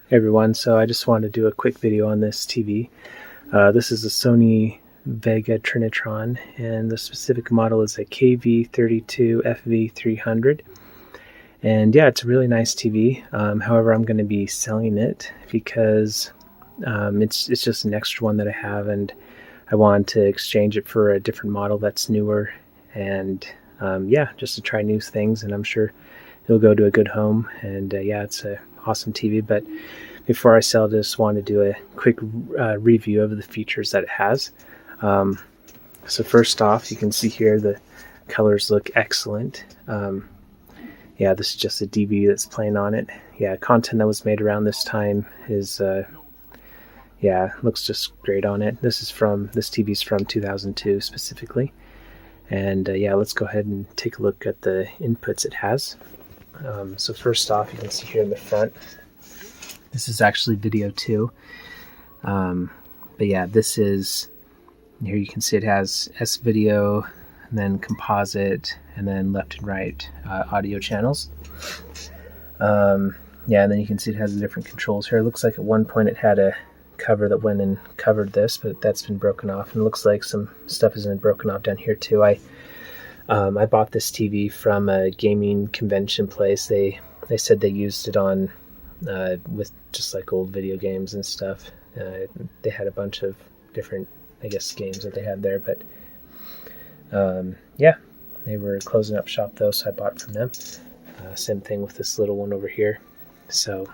Hey everyone, so I just wanted to do a quick video on this TV. This is a Sony Vega Trinitron, and the specific model is a KV-32FV300. And yeah, it's a really nice TV. However, I'm going to be selling it because it's just an extra one that I have, and I want to exchange it for a different model that's newer. And yeah, just to try new things, and I'm sure it'll go to a good home. And yeah, it's a awesome TV. But before I sell this, I just want to do a quick review of the features that it has. So first off, you can see here the colors look excellent. Yeah, this is just a DVD that's playing on it. Yeah, content that was made around this time is yeah, looks just great on it. This TV's from 2002 specifically. And yeah, let's go ahead and take a look at the inputs it has. So first off, you can see here in the front, this is actually video too. But yeah, this is, here you can see it has S-video, and then composite, and then left and right audio channels. Yeah, and then you can see it has the different controls here. It looks like at one point it had a cover that went and covered this, but that's been broken off. And it looks like some stuff has been broken off down here too. I bought this TV from a gaming convention place. They said they used it on with just like old video games and stuff. They had a bunch of different, I guess, games that they had there. But yeah, they were closing up shop though, so I bought it from them. Same thing with this little one over here. So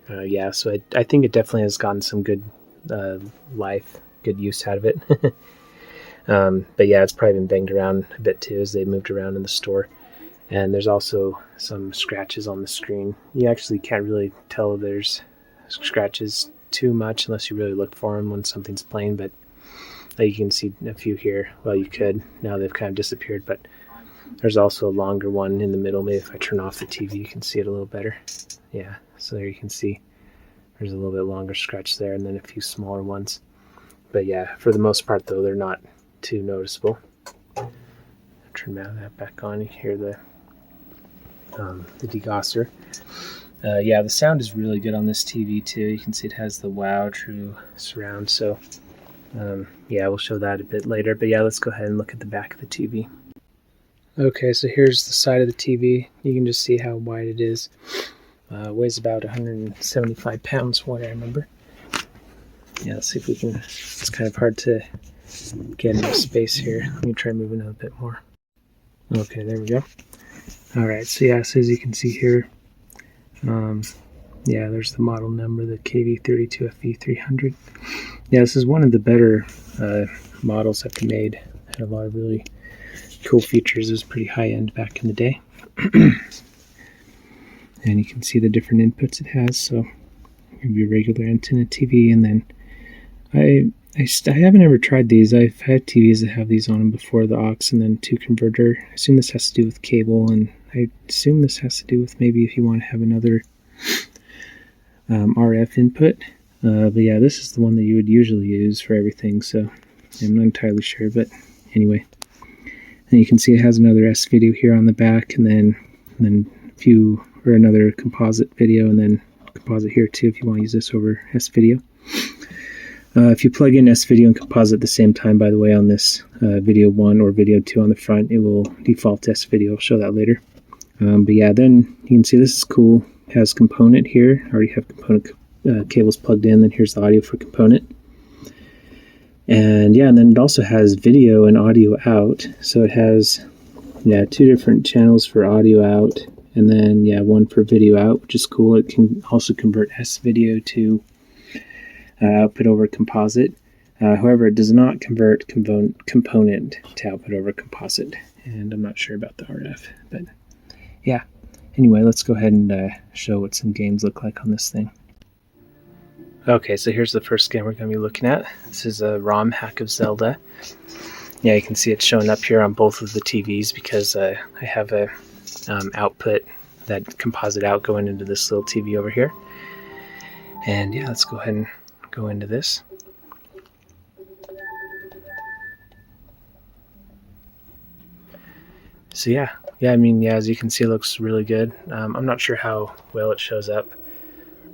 yeah, so I think it definitely has gotten some good good use out of it. But yeah, it's probably been banged around a bit too as they moved around in the store. And there's also some scratches on the screen. You actually can't really tell there's scratches too much unless you really look for them when something's playing, but you can see a few here. Well, you could. Now they've kind of disappeared, but there's also a longer one in the middle. Maybe if I turn off the TV, you can see it a little better. Yeah, so there you can see there's a little bit longer scratch there, and then a few smaller ones. But yeah, for the most part though, they're not too noticeable. Turn that back on. You hear the degosser. Yeah, the sound is really good on this TV too. You can see it has the wow true surround. So yeah, we'll show that a bit later. But yeah, let's go ahead and look at the back of the TV. Okay, so here's the side of the TV. You can just see how wide it is. Weighs about 175 pounds from what I remember. Yeah, let's see if we can. It's kind of hard to get enough space here. Let me try moving it a bit more. Okay, there we go. Alright, so yeah, so as you can see here, yeah, there's the model number, the KV-32FV300. Yeah, this is one of the better models that they made. Had a lot of really cool features. It was pretty high-end back in the day. And you can see the different inputs it has. So your regular antenna TV, and then I haven't ever tried these. I've had TVs that have these on them before, the aux and then 2 converter. I assume this has to do with cable, and I assume this has to do with maybe if you want to have another RF input. But yeah, this is the one that you would usually use for everything, so I'm not entirely sure, but anyway. And you can see it has another S video here on the back, and then a few, or another composite video, and then composite here too if you want to use this over S video. If you plug in S-video and composite at the same time, by the way, on this video 1 or video 2 on the front, it will default to S-video. I'll show that later. But yeah, then you can see this is cool. It has component here. I already have component cables plugged in. Then here's the audio for component. And yeah, and then it also has video and audio out. So it has, yeah, 2 different channels for audio out. And then, yeah, 1 for video out, which is cool. It can also convert S-video to output over composite. However, it does not convert component to output over composite, and I'm not sure about the RF, but yeah. Anyway, let's go ahead and show what some games look like on this thing. Okay, so here's the first game we're going to be looking at. This is a ROM hack of Zelda. Yeah, you can see it's showing up here on both of the TVs because I have a output, that composite out going into this little TV over here. And yeah, let's go ahead and go into this. So yeah, I mean, yeah, as you can see, it looks really good. I'm not sure how well it shows up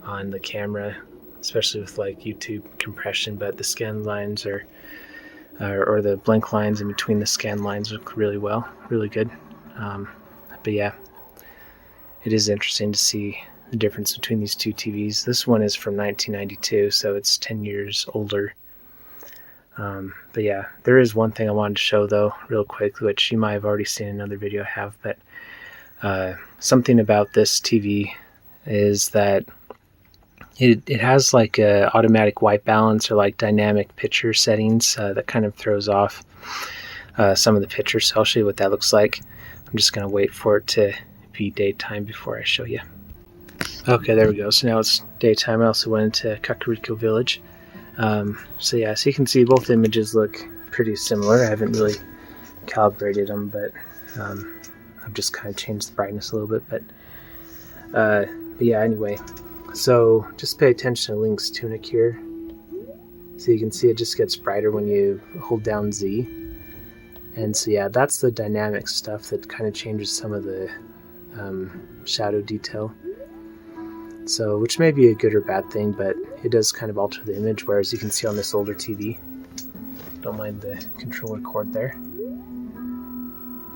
on the camera, especially with like YouTube compression, but the scan lines or the blank lines in between the scan lines look really well, really good. But yeah, it is interesting to see the difference between these two TVs. This one is from 1992, so it's 10 years older. But yeah, there is one thing I wanted to show though, real quick, which you might have already seen in another video I have, but something about this TV is that it has like a automatic white balance or like dynamic picture settings that kind of throws off some of the pictures. So I'll show you what that looks like. I'm just going to wait for it to be daytime before I show you. Okay, there we go. So now it's daytime. I also went into Kakariko Village. So yeah, so you can see both images look pretty similar. I haven't really calibrated them, but I've just kind of changed the brightness a little bit. But yeah, anyway, so just pay attention to Link's tunic here. So you can see it just gets brighter when you hold down Z. And so yeah, that's the dynamic stuff that kind of changes some of the shadow detail. So, which may be a good or bad thing, but it does kind of alter the image, whereas you can see on this older TV. Don't mind the controller cord there.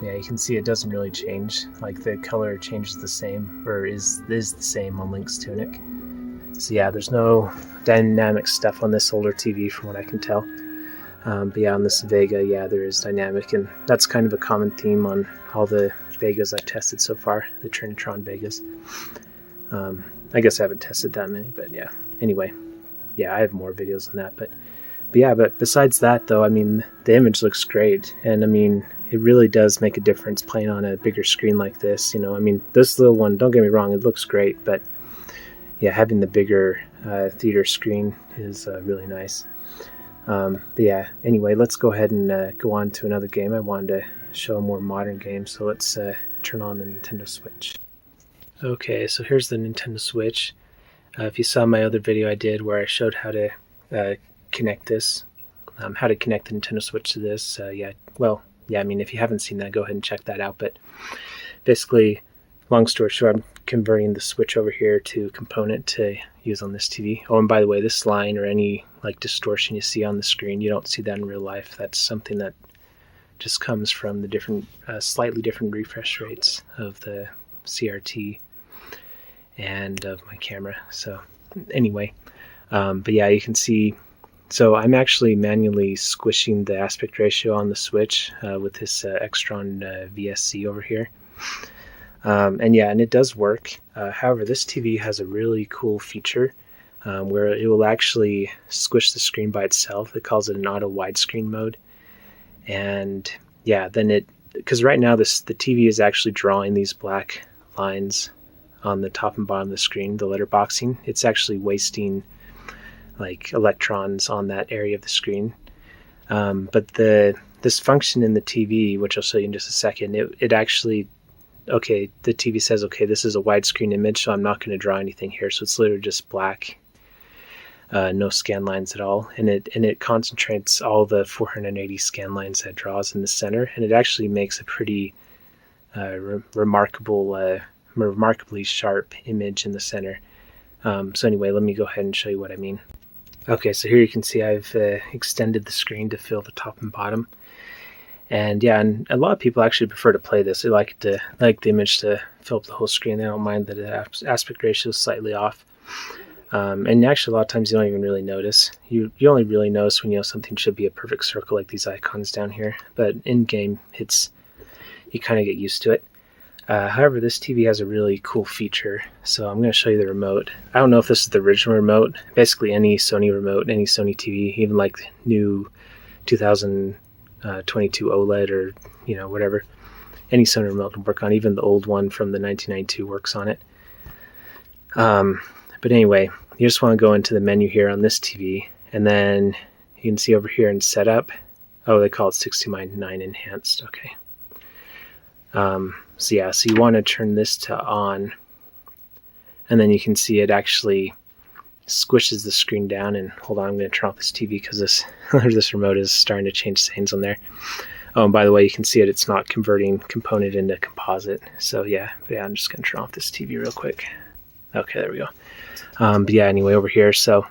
Yeah, you can see it doesn't really change. Like the color changes the same, or is the same on Link's tunic. So yeah, there's no dynamic stuff on this older TV from what I can tell. But yeah, on this Vega, yeah, there is dynamic, and that's kind of a common theme on all the Vegas I've tested so far, the Trinitron Vegas. I guess I haven't tested that many, but yeah. Anyway, yeah, I have more videos on that, but yeah, but besides that though, I mean, the image looks great, and I mean, it really does make a difference playing on a bigger screen like this, you know. I mean, this little one, don't get me wrong, it looks great, but yeah, having the bigger theater screen is really nice. But yeah, anyway, let's go ahead and go on to another game. I wanted to show a more modern game, so let's turn on the Nintendo Switch. Okay, so here's the Nintendo Switch. If you saw my other video I did where I showed how to connect this, how to connect the Nintendo Switch to this, yeah, I mean, if you haven't seen that, go ahead and check that out. But basically, long story short, I'm converting the Switch over here to component to use on this TV. Oh, and by the way, this line or any like distortion you see on the screen, you don't see that in real life. That's something that just comes from the different, slightly different refresh rates of the CRT and of my camera. So anyway, but yeah, you can see, so I'm actually manually squishing the aspect ratio on the Switch with this Extron VSC over here. And yeah, and it does work. However, this TV has a really cool feature where it will actually squish the screen by itself. It calls it an auto widescreen mode. And yeah, then because right now the TV is actually drawing these black lines on the top and bottom of the screen, the letterboxing. It's actually wasting like electrons on that area of the screen. But this function in the TV, which I'll show you in just a second, it actually, okay, the TV says, okay, this is a widescreen image, so I'm not going to draw anything here. So it's literally just black, no scan lines at all. And it concentrates all the 480 scan lines that it draws in the center. And it actually makes a pretty remarkably sharp image in the center. So anyway, let me go ahead and show you what I mean. Okay, so here you can see I've extended the screen to fill the top and bottom. And yeah, and a lot of people actually prefer to play this. They like the image to fill up the whole screen. They don't mind that the aspect ratio is slightly off. And actually, a lot of times you don't even really notice. You only really notice when you know something should be a perfect circle, like these icons down here. But in game, you kind of get used to it. However, this TV has a really cool feature. So I'm going to show you the remote. I don't know if this is the original remote. Basically, any Sony remote, any Sony TV, even like the new 2022 OLED or whatever, any Sony remote can work on. Even the old one from the 1992 works on it. But anyway, you just want to go into the menu here on this TV, and then you can see over here in setup. Oh, they call it 60x9 enhanced. Okay. So yeah, so you want to turn this to on, and then you can see it actually squishes the screen down. And hold on, I'm going to turn off this TV because this remote is starting to change settings on there. Oh, and by the way, you can see it's not converting component into composite. So yeah, I'm just going to turn off this TV real quick. Okay, there we go. But yeah, anyway, over here. So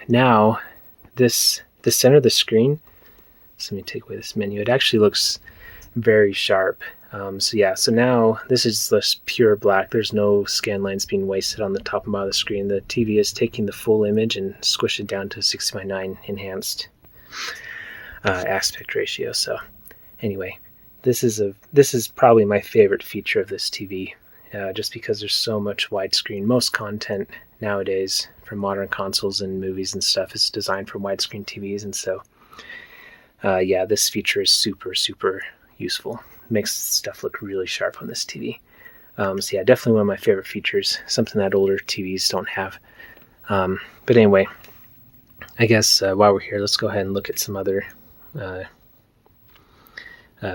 now the center of the screen. So let me take away this menu. It actually looks very sharp. So now this is just pure black. There's no scan lines being wasted on the top and bottom of the screen. The TV is taking the full image and squish it down to 60:9 enhanced aspect ratio. So anyway, this is probably my favorite feature of this TV, just because there's so much widescreen. Most content nowadays from modern consoles and movies and stuff is designed for widescreen TVs, and so yeah, this feature is super useful. Makes stuff look really sharp on this TV. So yeah, definitely one of my favorite features, something that older TVs don't have. But anyway, I guess while we're here, let's go ahead and look at some other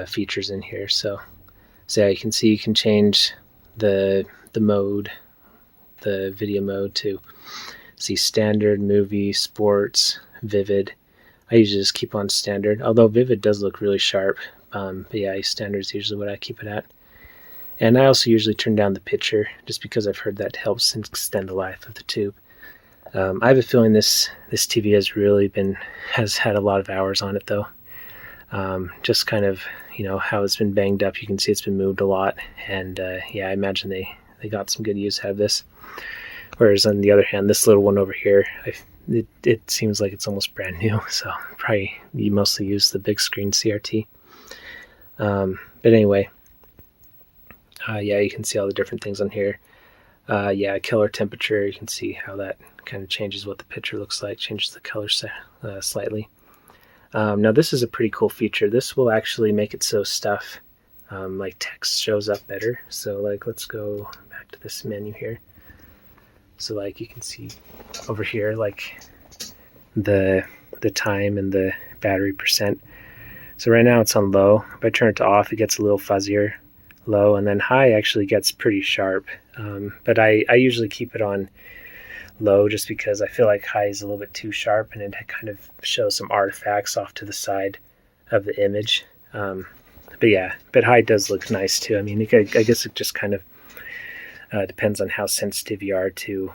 features in here. So yeah, you can see you can change the mode, the video mode, to see standard, movie, sports, vivid. I usually just keep on standard, although vivid does look really sharp. But yeah, standard is usually what I keep it at. And I also usually turn down the picture, just because I've heard that helps extend the life of the tube. I have a feeling this TV has had a lot of hours on it, though. Just kind of, how it's been banged up. You can see it's been moved a lot, and yeah, I imagine they got some good use out of this. Whereas on the other hand, this little one over here, it seems like it's almost brand new. So probably you mostly use the big screen CRT. But anyway, yeah, you can see all the different things on here. Yeah, color temperature, you can see how that kind of changes what the picture looks like, changes the color slightly. Now this is a pretty cool feature. This will actually make it so stuff like text shows up better. So like, let's go back to this menu here. So like you can see over here, like the time and the battery percent. So right now it's on low. If I turn it to off, it gets a little fuzzier. Low, and then high actually gets pretty sharp. But I usually keep it on low, just because I feel like high is a little bit too sharp, and it kind of shows some artifacts off to the side of the image. But yeah, but high does look nice too. I mean, I guess it just kind of depends on how sensitive you are to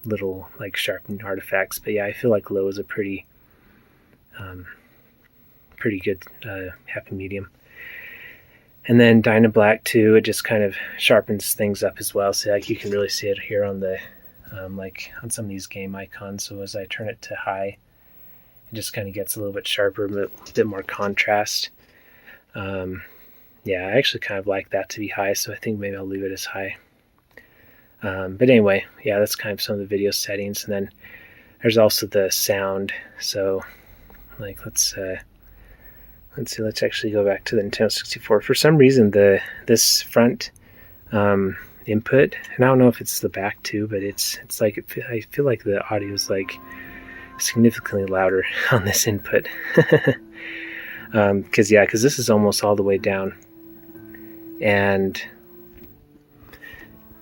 little like sharpened artifacts. But yeah, I feel like low is a pretty good happy medium. And then Dyna Black too, it just kind of sharpens things up as well. So like you can really see it here on the like on some of these game icons. So as I turn it to high, it just kind of gets a little bit sharper, a bit more contrast. Yeah, I actually kind of like that to be high, so I think maybe I'll leave it as high. But anyway, yeah, that's kind of some of the video settings. And then there's also the sound. So like let's see, let's actually go back to the Nintendo 64. For some reason, this front input, and I don't know if it's the back too, but it's like I feel like the audio is like significantly louder on this input. Because this is almost all the way down, and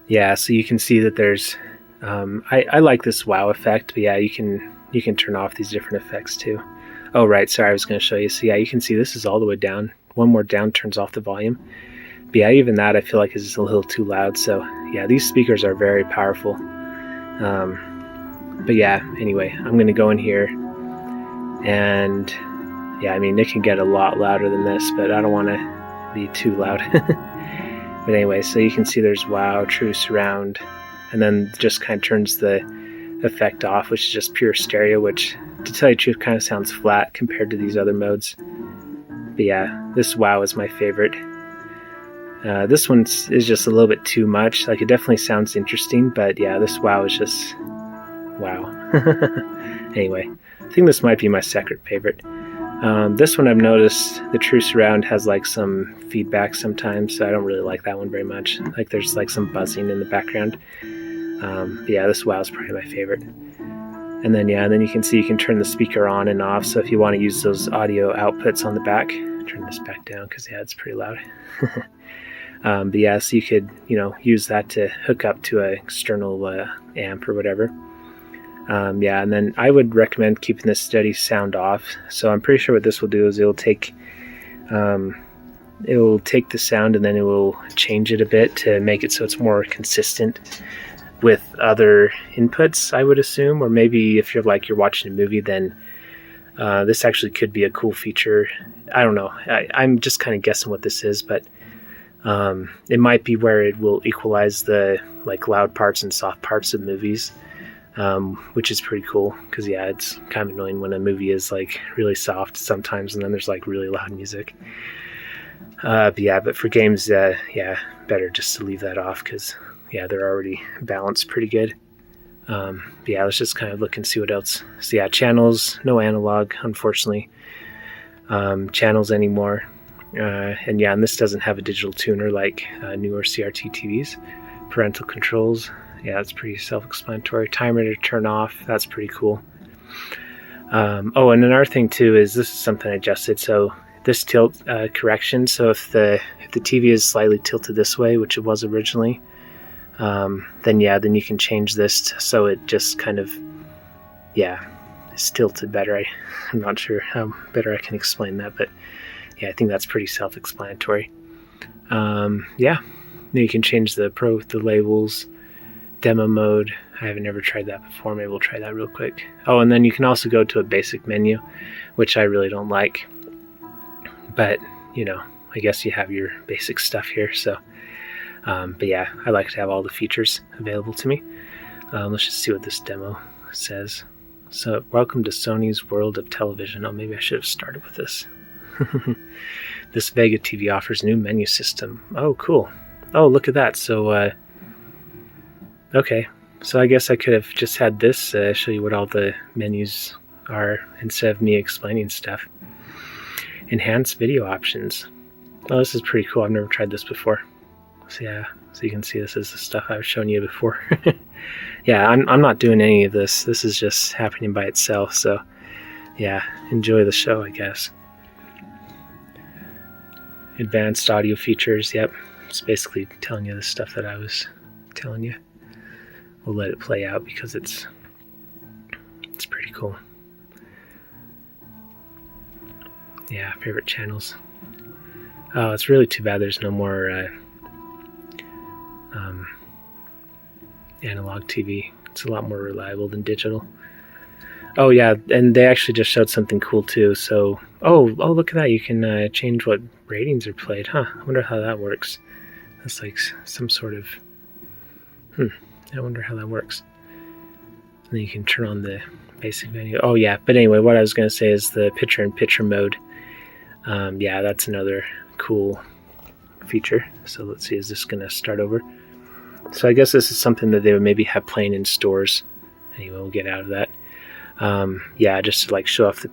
yeah, so you can see that there's I like this wow effect, but yeah, you can turn off these different effects too. Oh, right. Sorry, I was going to show you. So yeah, you can see this is all the way down. One more down turns off the volume. But yeah, even that I feel like is a little too loud. So yeah, these speakers are very powerful. But yeah, anyway, I'm going to go in here. And yeah, I mean, it can get a lot louder than this, but I don't want to be too loud. But anyway, so you can see there's wow, true surround. And then just kind of turns the effect off, which is just pure stereo, which, to tell you the truth, kind of sounds flat compared to these other modes. But yeah, this wow is my favorite. This one is just a little bit too much. Like, it definitely sounds interesting, but yeah, this wow is just wow. Anyway, I think this might be my second favorite. This one I've noticed the true surround has like some feedback sometimes, so I don't really like that one very much. Like there's like some buzzing in the background. But yeah, this wow is probably my favorite. And then yeah, and then you can see you can turn the speaker on and off. So if you want to use those audio outputs on the back, turn this back down because yeah, it's pretty loud. But yeah, so you could use that to hook up to an external amp or whatever. Yeah, and then I would recommend keeping the steady sound off. So I'm pretty sure what this will do is it'll take it will take the sound and then it will change it a bit to make it so it's more consistent with other inputs, I would assume. Or maybe if you're watching a movie, then this actually could be a cool feature. I don't know. I'm just kind of guessing what this is, but it might be where it will equalize the loud parts and soft parts of movies, which is pretty cool. Because yeah, it's kind of annoying when a movie is really soft sometimes, and then there's really loud music. But for games, better just to leave that off, because yeah, they're already balanced pretty good. Let's just kind of look and see what else. So yeah, channels, no analog, unfortunately. Channels anymore. And this doesn't have a digital tuner like newer CRT TVs. Parental controls, yeah, that's pretty self-explanatory. Timer to turn off, that's pretty cool. And another thing too is this is something I adjusted. So this tilt correction. So if the TV is slightly tilted this way, which it was originally, then you can change this so it just kind of is tilted better. I'm not sure how better I can explain that, but yeah, I think that's pretty self-explanatory. Then you can change the labels, demo mode. I haven't ever tried that before. Maybe we'll try that real quick. Oh, and then you can also go to a basic menu, which I really don't like. But, I guess you have your basic stuff here. So, I like to have all the features available to me. Let's just see what this demo says. So, welcome to Sony's world of television. Oh, maybe I should have started with this. This Vega TV offers new menu system. Oh, cool. Oh, look at that. So, okay. So I guess I could have just had this show you what all the menus are instead of me explaining stuff. Enhanced video options. Oh, this is pretty cool. I've never tried this before. So yeah, so you can see this is the stuff I was showing you before. Yeah, I'm not doing any of this. This is just happening by itself. So yeah, enjoy the show, I guess. Advanced audio features. Yep, it's basically telling you the stuff that I was telling you. We'll let it play out because it's pretty cool. Yeah, favorite channels. Oh, it's really too bad there's no more analog TV. It's a lot more reliable than digital. Oh yeah, and they actually just showed something cool too. So, oh, look at that! You can change what ratings are played. Huh? I wonder how that works. That's like some sort of. I wonder how that works. And then you can turn on the basic menu. Oh yeah, but anyway, what I was going to say is the picture-in-picture mode. That's another cool feature. So let's see, is this going to start over? So I guess this is something that they would maybe have playing in stores. Anyway, we'll get out of that. Just to show off the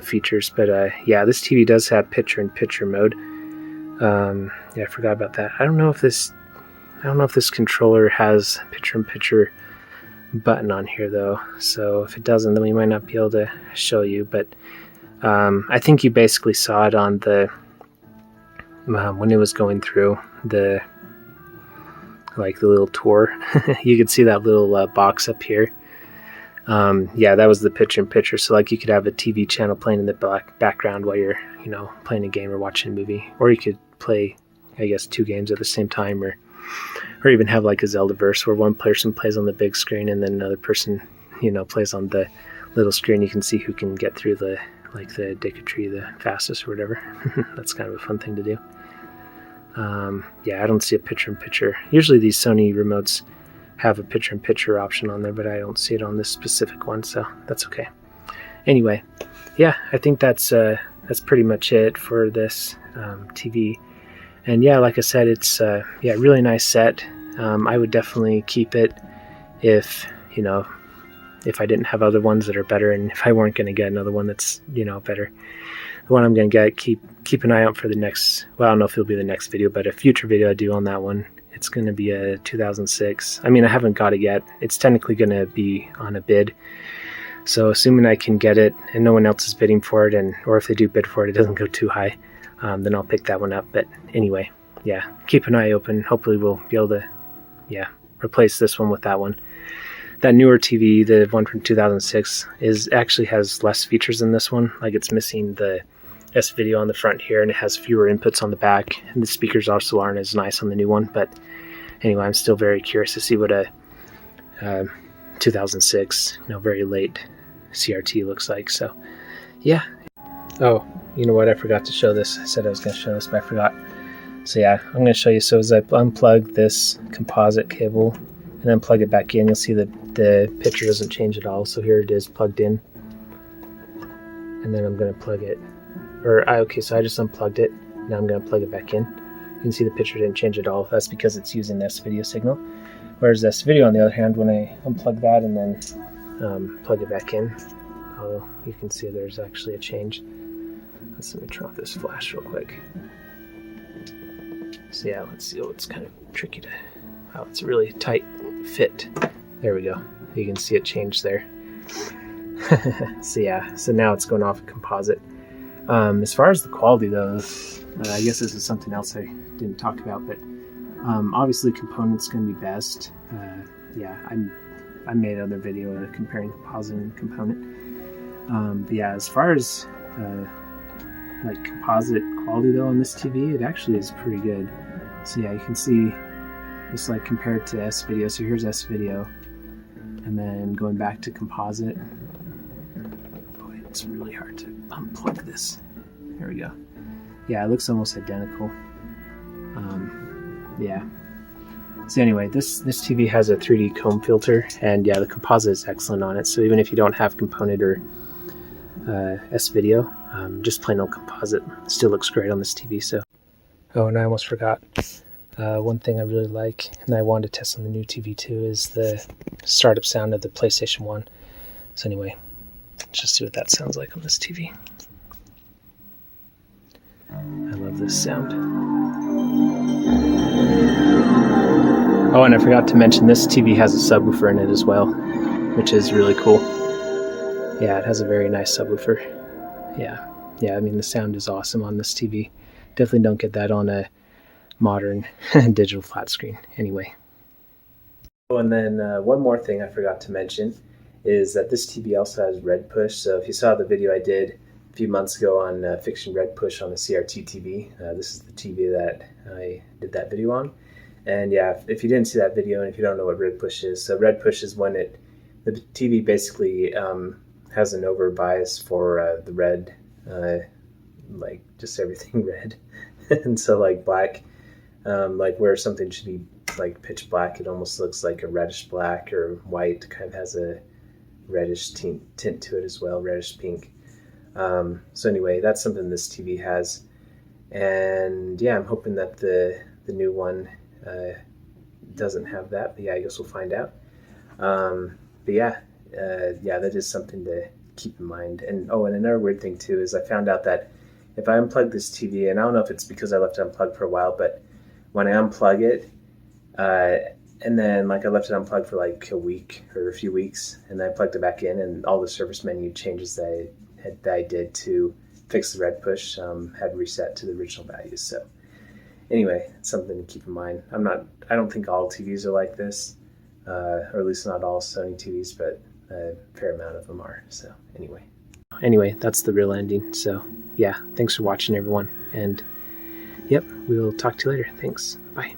features. But this TV does have picture-in-picture mode. I forgot about that. I don't know if this controller has picture-in-picture button on here though. So if it doesn't, then we might not be able to show you. But I think you basically saw it on the when it was going through the little tour. You could see that little box up here. That was the picture-in-picture. So you could have a TV channel playing in the background while you're playing a game or watching a movie, or you could play, I guess, 2 games at the same time, or even have a Zeldaverse where one person plays on the big screen and then another person, plays on the little screen. You can see who can get through the Dicketry the fastest or whatever. That's kind of a fun thing to do. I don't see a picture-in-picture. Usually these Sony remotes have a picture-in-picture option on there, but I don't see it on this specific one, so that's okay. Anyway, I think that's pretty much it for this TV. And like I said, it's really nice set. I would definitely keep it if I didn't have other ones that are better, and if I weren't going to get another one that's better. The one I'm going to get, keep an eye out for the next. Well, I don't know if it'll be the next video, but a future video I do on that one. It's going to be a 2006. I mean, I haven't got it yet. It's technically going to be on a bid. So assuming I can get it and no one else is bidding for it, or if they do bid for it, it doesn't go too high, then I'll pick that one up. But anyway, keep an eye open. Hopefully we'll be able to, replace this one with that one. That newer TV, the one from 2006, actually has less features than this one. It's missing the S-Video on the front here, and it has fewer inputs on the back, and the speakers also aren't as nice on the new one. But anyway, I'm still very curious to see what a 2006, very late CRT looks like. So yeah. Oh, you know what, I forgot to show this. I said I was going to show this, but I forgot. So yeah, I'm going to show you. So as I unplug this composite cable and then plug it back in, you'll see that the picture doesn't change at all. So here it is plugged in, and then I'm going to plug it, okay, so I just unplugged it. Now I'm going to plug it back in. You can see the picture didn't change at all. That's because it's using the S-Video signal. Whereas S-Video, on the other hand, when I unplug that and then plug it back in, you can see there's actually a change. Let me turn off this flash real quick. So yeah, let's see. Oh, it's kind of tricky to... Wow, it's a really tight fit. There we go. You can see it change there. So yeah, so now it's going off a composite. As far as the quality though, I guess this is something else I didn't talk about, but obviously components going to be best. Yeah, I made another video comparing composite and component. But yeah, as far as like composite quality though on this TV, it actually is pretty good. So yeah, you can see just like compared to S-Video. So here's S-Video, and then going back to composite. Boy, it's really hard to unplug this. There we go. Yeah, it looks almost identical. Yeah. So anyway, this TV has a 3D comb filter, and yeah, the composite is excellent on it. So even if you don't have component or S-Video, just plain old composite still looks great on this TV. So, oh, and I almost forgot. One thing I really like, and I wanted to test on the new TV too, is the startup sound of the PlayStation 1. So anyway, let's just see what that sounds like on this TV. I love this sound. Oh, and I forgot to mention this TV has a subwoofer in it as well, which is really cool. Yeah, it has a very nice subwoofer. Yeah, I mean, the sound is awesome on this TV. Definitely don't get that on a modern digital flat screen anyway. Oh, and then one more thing I forgot to mention is that this TV also has red push. So if you saw the video I did a few months ago on fixing red push on the CRT TV, this is the TV that I did that video on. And yeah, if you didn't see that video and if you don't know what red push is, so red push is when the TV basically has an over bias for the red, like just everything red. And so like black, like where something should be like pitch black, it almost looks like a reddish black, or white kind of has a reddish tint to it as well, reddish pink. So anyway, that's something this TV has. And yeah, I'm hoping that the new one doesn't have that, but yeah, I guess we'll find out. But yeah, that is something to keep in mind. And oh, and another weird thing too is I found out that if I unplug this TV, and I don't know if it's because I left it unplugged for a while, but when I unplug it, and then like I left it unplugged for like a week or a few weeks, and then I plugged it back in, and all the service menu changes that I did to fix the red push had reset to the original values. So anyway, it's something to keep in mind. I don't think all TVs are like this, or at least not all Sony TVs, but a fair amount of them are. So anyway, that's the real ending. So yeah, thanks for watching everyone, and yep, we'll talk to you later. Thanks. Bye.